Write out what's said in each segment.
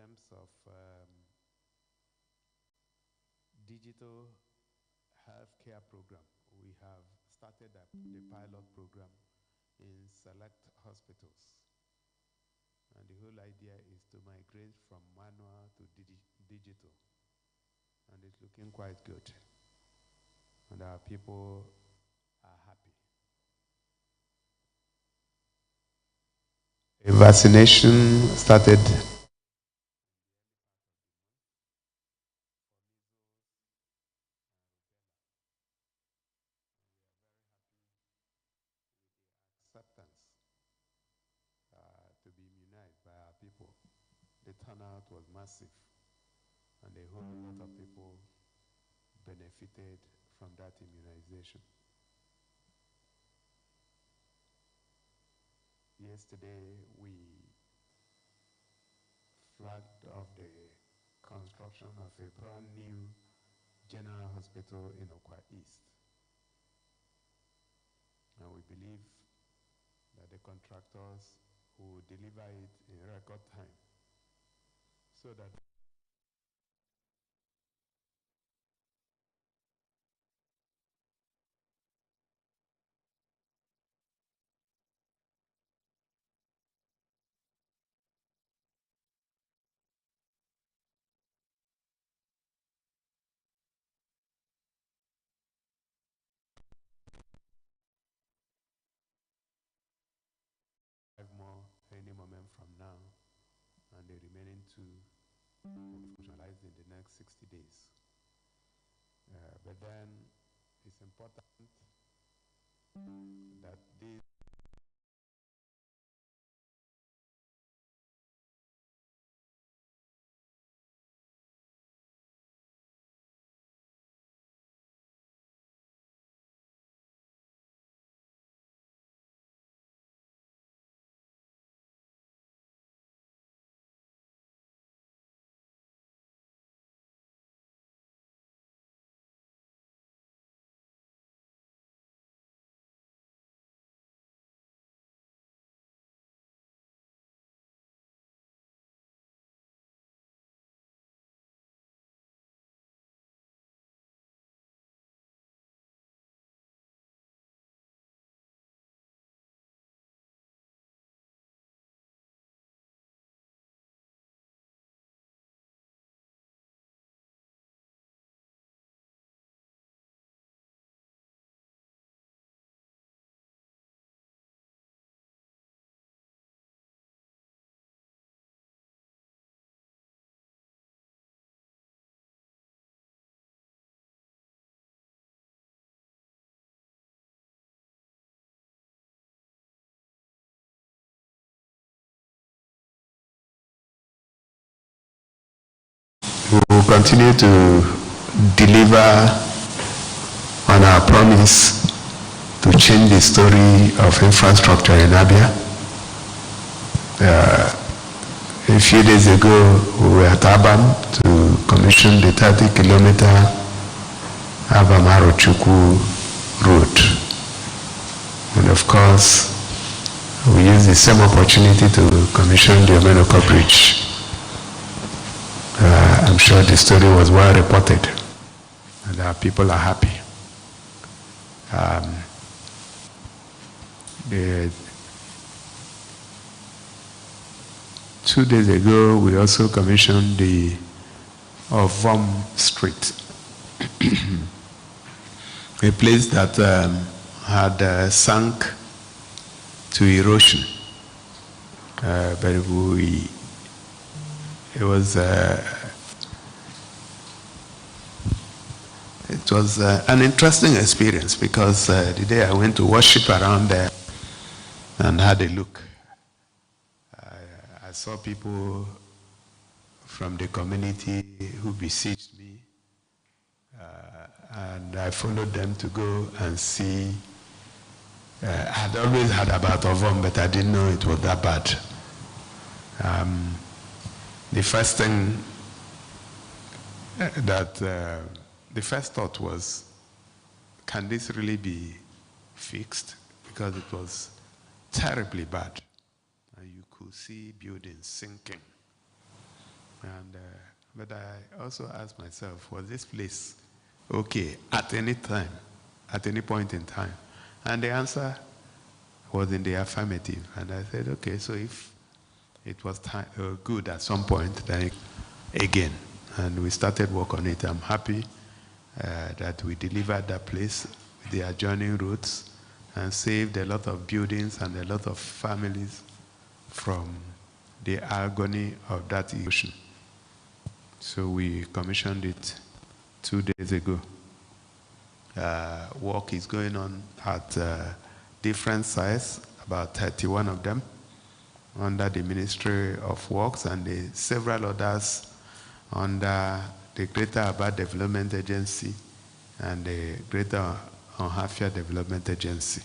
terms of digital healthcare program, we have started the pilot program in select hospitals. And the whole idea is to migrate from manual to digital. And it's looking quite good. And our people are happy. A vaccination started acceptance to be immunized by our people. The turnout was massive, and a whole lot of people benefited from that immunization. Yesterday, we flagged off the construction of a brand new general hospital in Okwa East. And we believe that the contractors will deliver it in record time so that more any moment from now, and the remaining two will be functionalized in the next 60 days. But then it's important that these we will continue to deliver on our promise to change the story of infrastructure in Abia. A few days ago, we were at Aban to commission the 30-kilometer Abamarochukwu road. And of course, we use the same opportunity to commission the Omenoko Bridge. I'm sure the story was well reported, and our people are happy. The 2 days ago, we also commissioned the Ovom Street, a place that had sunk to erosion. But it was an interesting experience because the day I went to worship around there and had a look, I saw people from the community who besieged me, and I followed them to go and see. I had always heard about Ovom, but I didn't know it was that bad. The first thing the first thought was, can this really be fixed? Because it was terribly bad. And you could see buildings sinking. And, but I also asked myself, was this place okay at any time, at any point in time? And the answer was in the affirmative. And I said, okay, so if it was good at some point, then again. And we started work on it. I'm happy that we delivered that place with the adjoining roads and saved a lot of buildings and a lot of families from the agony of that erosion. So we commissioned it 2 days ago. Work is going on at different sites, about 31 of them, under the Ministry of Works and several others under the Greater Aba Development Agency and the Greater Onhafia Development Agency.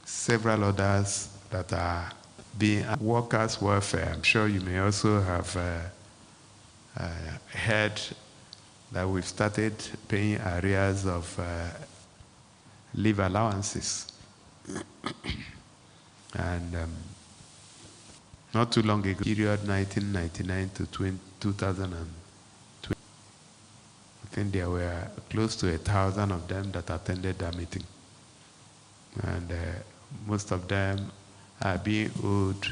Several others that are being workers' welfare. I'm sure you may also have heard that we've started paying arrears of leave allowances. And not too long ago, period 1999 to 2020, I think there were close to 1,000 of them that attended that meeting. And most of them are being owed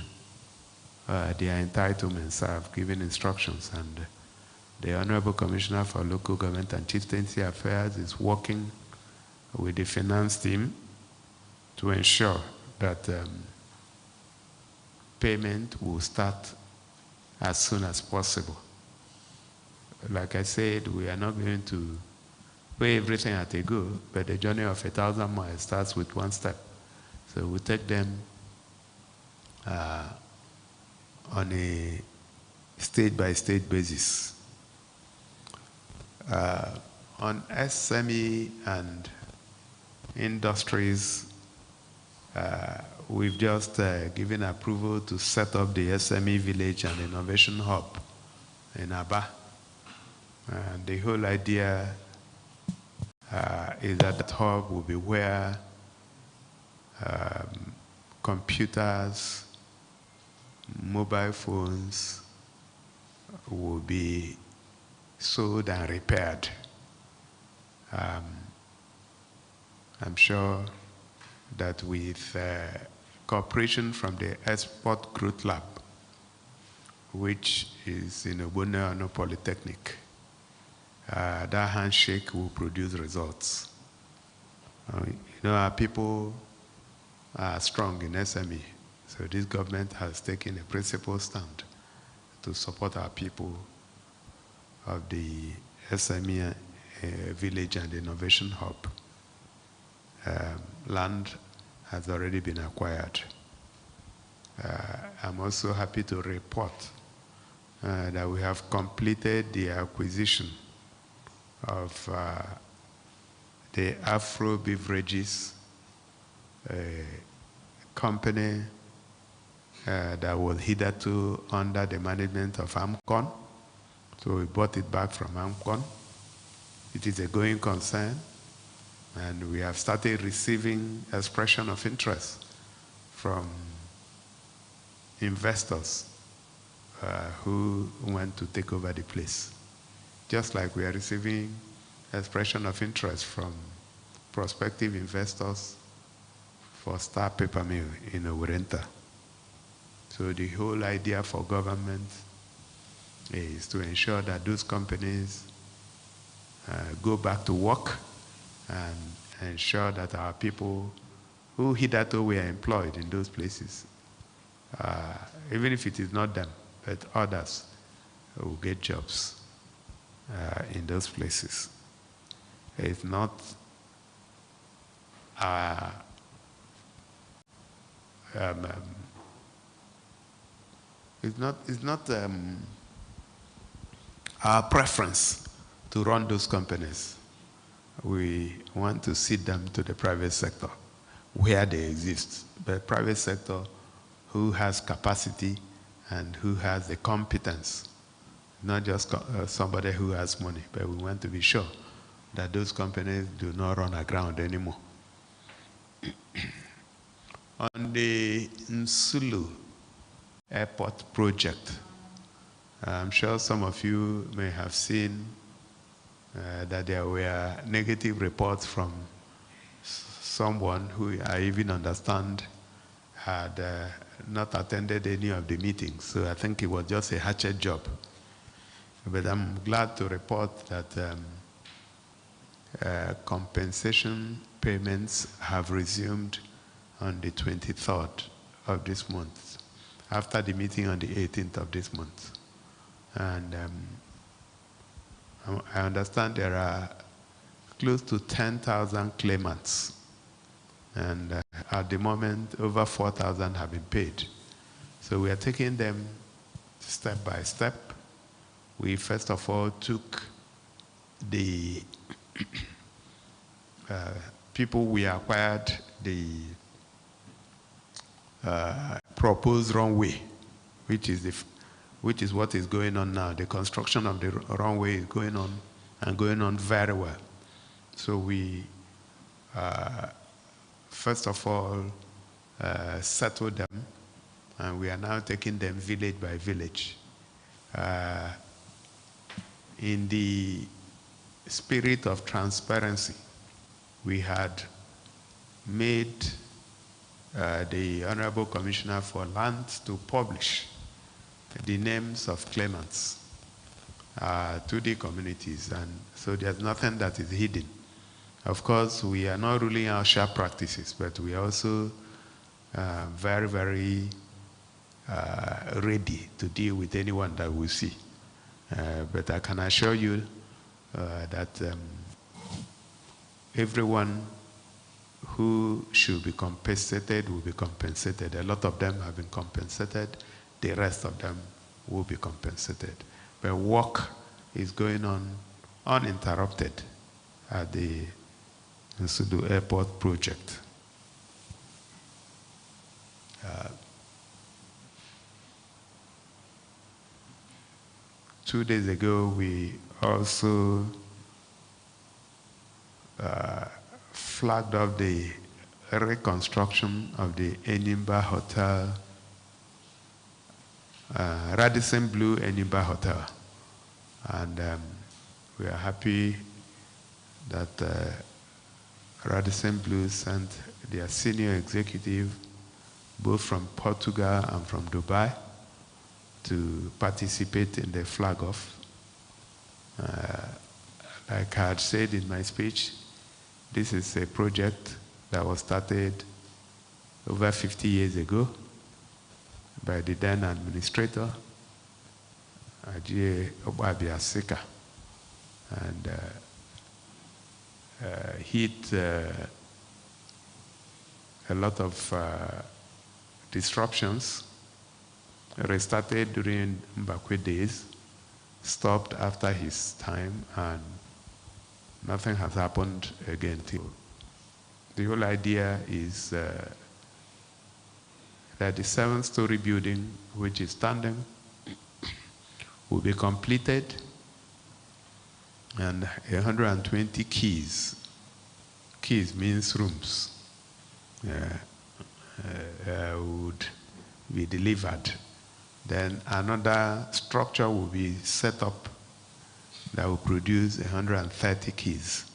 their entitlements. I've given instructions, and the Honorable Commissioner for Local Government and Chieftaincy Affairs is working with the finance team to ensure that payment will start as soon as possible. Like I said, we are not going to pay everything at a go, but the journey of 1,000 miles starts with one step. So we take them on a state-by-state basis. On SME and industries, we've just given approval to set up the SME Village and Innovation Hub in Aba. And the whole idea is that hub will be where computers, mobile phones will be sold and repaired. I'm sure that with cooperation from the Export Growth Lab, which is in Obono Polytechnic, that handshake will produce results. Our people are strong in SME, so this government has taken a principled stand to support our people of the SME Village and Innovation Hub. Land has already been acquired. I'm also happy to report that we have completed the acquisition of the Afro Beverages company that was hitherto under the management of AMCON. So we bought it back from AMCON. It is a going concern, and we have started receiving expression of interest from investors who want to take over the place. Just like we are receiving expression of interest from prospective investors for Star Paper Mill in Owerenta. So the whole idea for government is to ensure that those companies go back to work and ensure that our people who hitherto were employed in those places, even if it is not them, but others, will get jobs in those places. It's not our preference to run those companies. We want to cede them to the private sector where they exist. The private sector who has capacity and who has the competence, not just somebody who has money, but we want to be sure that those companies do not run aground anymore. On the Nsulu airport project. I'm sure some of you may have seen that there were negative reports from someone who I even understand had not attended any of the meetings. So I think it was just a hatchet job. But I'm glad to report that compensation payments have resumed on the 23rd of this month, after the meeting on the 18th of this month. And I understand there are close to 10,000 claimants. And at the moment, over 4,000 have been paid. So we are taking them step by step. We first of all took the people we acquired the proposed runway, which is what is going on now. The construction of the runway is going on and going on very well. So we first of all settled them, and we are now taking them village by village. In the spirit of transparency, we had made the Honorable Commissioner for Land to publish the names of claimants to the communities, and so there's nothing that is hidden. Of course, we are not ruling out sharp practices, but we are also very, very ready to deal with anyone that we see. But I can assure you that everyone who should be compensated will be compensated. A lot of them have been compensated. The rest of them will be compensated. But work is going on uninterrupted at the Nsudu Airport project. 2 days ago, we also flagged off the reconstruction of the Enimba Hotel, Radisson Blue Enimba Hotel. And we are happy that Radisson Blue sent their senior executive, both from Portugal and from Dubai, to participate in the flag off. Like I had said in my speech, this is a project that was started over 50 years ago by the then administrator, Abians, and hit a lot of disruptions. Restarted during Mbakwe days, stopped after his time, and nothing has happened again. The whole idea is that the 7-story building, which is standing, will be completed, and 120 keys means rooms, would be delivered. Then another structure will be set up that will produce 130 keys.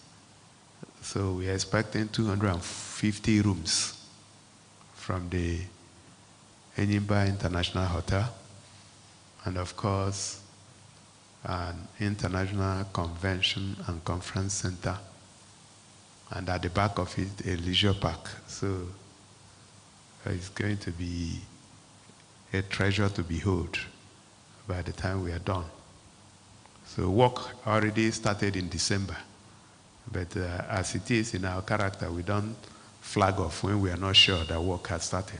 So we are expecting 250 rooms from the Enimba International Hotel, and of course, an international convention and conference center, and at the back of it, a leisure park. So it's going to be a treasure to behold by the time we are done. So work already started in December, but as it is in our character, we don't flag off when we are not sure that work has started.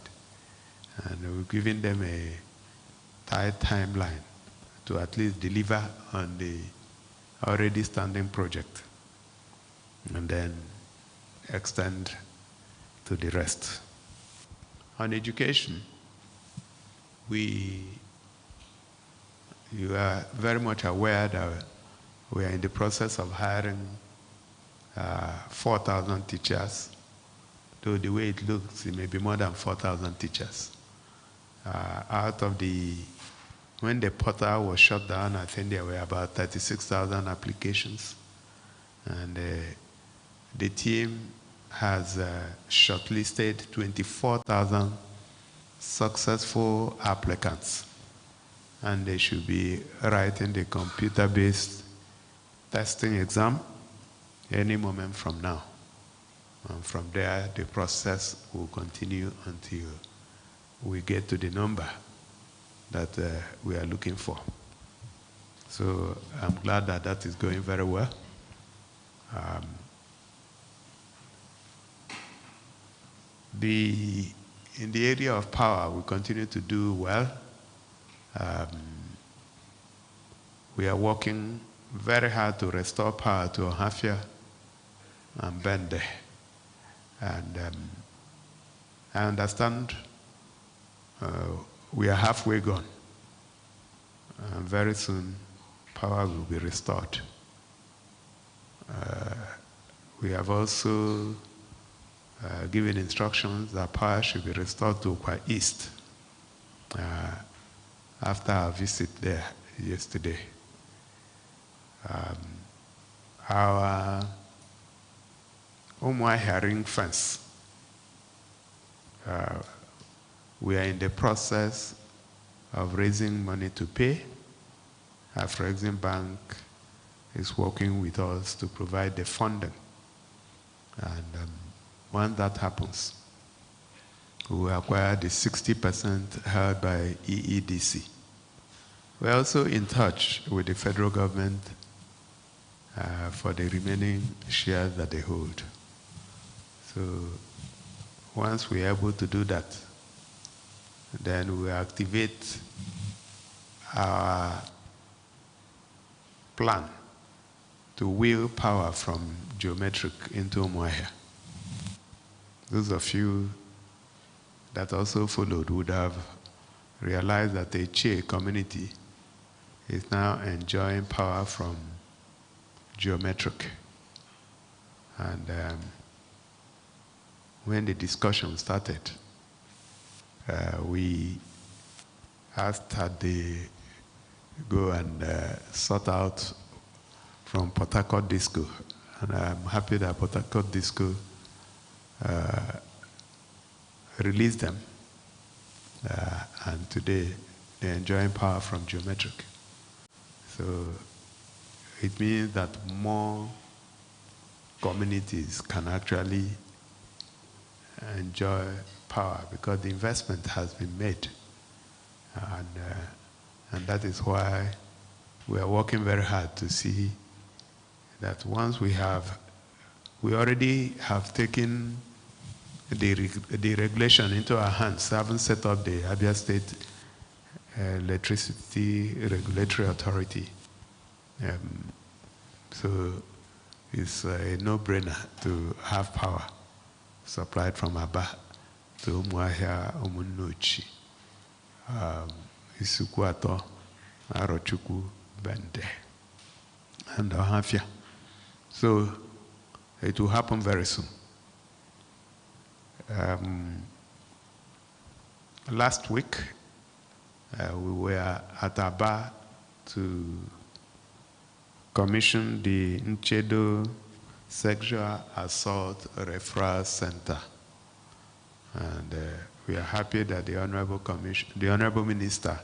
And we're giving them a tight timeline to at least deliver on the already standing project, and then extend to the rest. On education, you are very much aware that we are in the process of hiring 4,000 teachers, though the way it looks, it may be more than 4,000 teachers. Out of when the portal was shut down, I think there were about 36,000 applications. And the team has shortlisted 24,000 successful applicants. And they should be writing the computer-based testing exam any moment from now. And from there, the process will continue until we get to the number that we are looking for. So I'm glad that that is going very well. In the area of power, we continue to do well. We are working very hard to restore power to Ohafia and Bende. And I understand we are halfway gone. And very soon, power will be restored. We have also given instructions that power should be restored to Ukwa East after our visit there yesterday. Our Umuahia ring fence, we are in the process of raising money to pay. Our Exim Bank is working with us to provide the funding. And once that happens, we will acquire the 60% held by EEDC. We're also in touch with the federal government for the remaining shares that they hold. So once we're able to do that, then we activate our plan to wheel power from geometric into Umuahia. Those of you that also followed would have realized that the Che community is now enjoying power from geometric. And when the discussion started, we asked that they go and sort out from Port Harcourt Disco. And I'm happy that Port Harcourt Disco released them. And today, they're enjoying power from geometric. So it means that more communities can actually enjoy power because the investment has been made. And that is why we are working very hard to see that once we already have taken the regulation into our hands, having set up the Abia State Electricity Regulatory Authority. So it's a no-brainer to have power supplied from Aba to Umuahia, Umunnuchi, Isukwato, Arochukwu, Bende, and Ohafia. So it will happen very soon. Last week, we were at Aba to commission the Nchedo Sexual Assault Referral Center. And we are happy that the Honorable Minister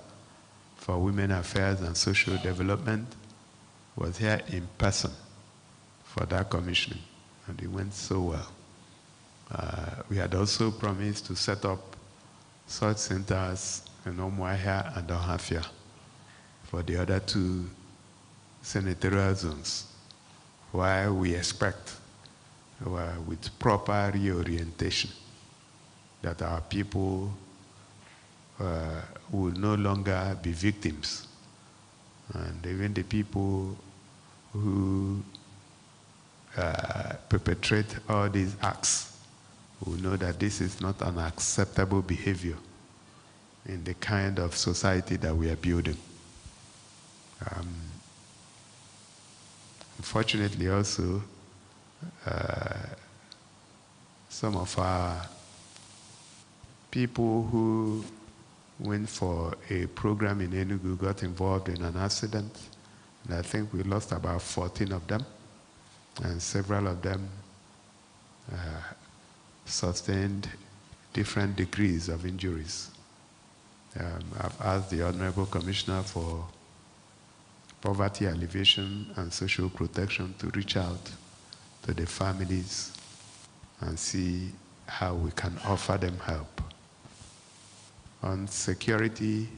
for Women Affairs and Social Development was here in person for that commissioning. And it went so well. We had also promised to set up such centers in Umuahia and Ohafia for the other two senatorial zones, while we expect, with proper reorientation, that our people will no longer be victims. And even the people who perpetrate all these acts will know that this is not an acceptable behavior in the kind of society that we are building. Unfortunately also, some of our people who went for a program in Enugu, got involved in an accident, and I think we lost about 14 of them, and several of them sustained different degrees of injuries. I've asked the Honorable Commissioner for Poverty Alleviation and Social Protection to reach out to the families and see how we can offer them help. On security,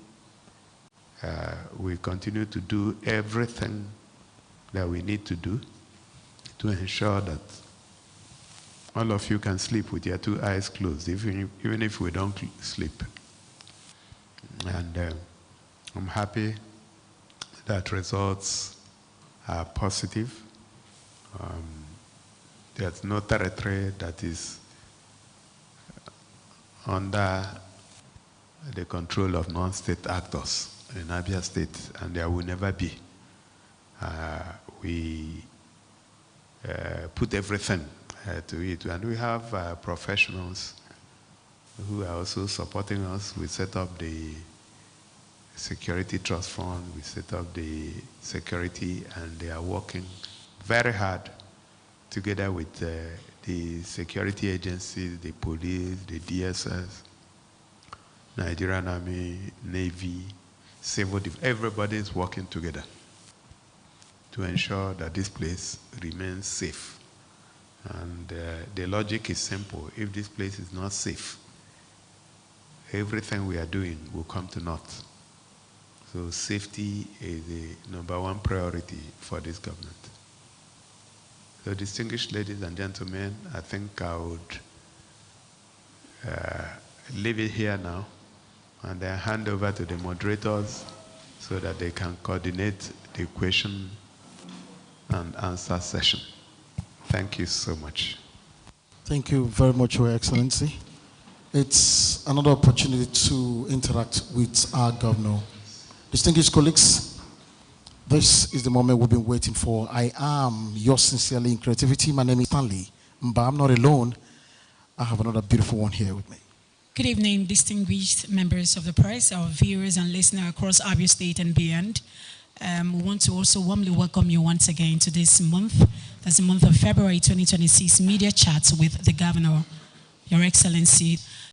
we continue to do everything that we need to do to ensure that all of you can sleep with your 2 eyes closed, even if we don't sleep. And I'm happy that results are positive. There's no territory that is under the control of non-state actors in Abia State, and there will never be. We put everything to it, and we have professionals who are also supporting us. We set up the Security Trust Fund, we set up the security, and they are working very hard together with the security agencies, the police, the DSS, Nigerian Army, Navy, Civil Defense. Everybody is working together to ensure that this place remains safe. And the logic is simple. If this place is not safe, everything we are doing will come to naught. So safety is the #1 priority for this government. So distinguished ladies and gentlemen, I think I would leave it here now and then hand over to the moderators so that they can coordinate the question and answer session. Thank you so much. Thank you very much, Your Excellency. It's another opportunity to interact with our governor. Distinguished colleagues, this is the moment we've been waiting for. I am yours sincerely in creativity. My name is Stanley, but I'm not alone. I have another beautiful one here with me. Good evening, distinguished members of the press, our viewers and listeners across Abia State and beyond. We want to also warmly welcome you once again to this month. That's the month of February 2026 media chats with the governor, Your Excellency.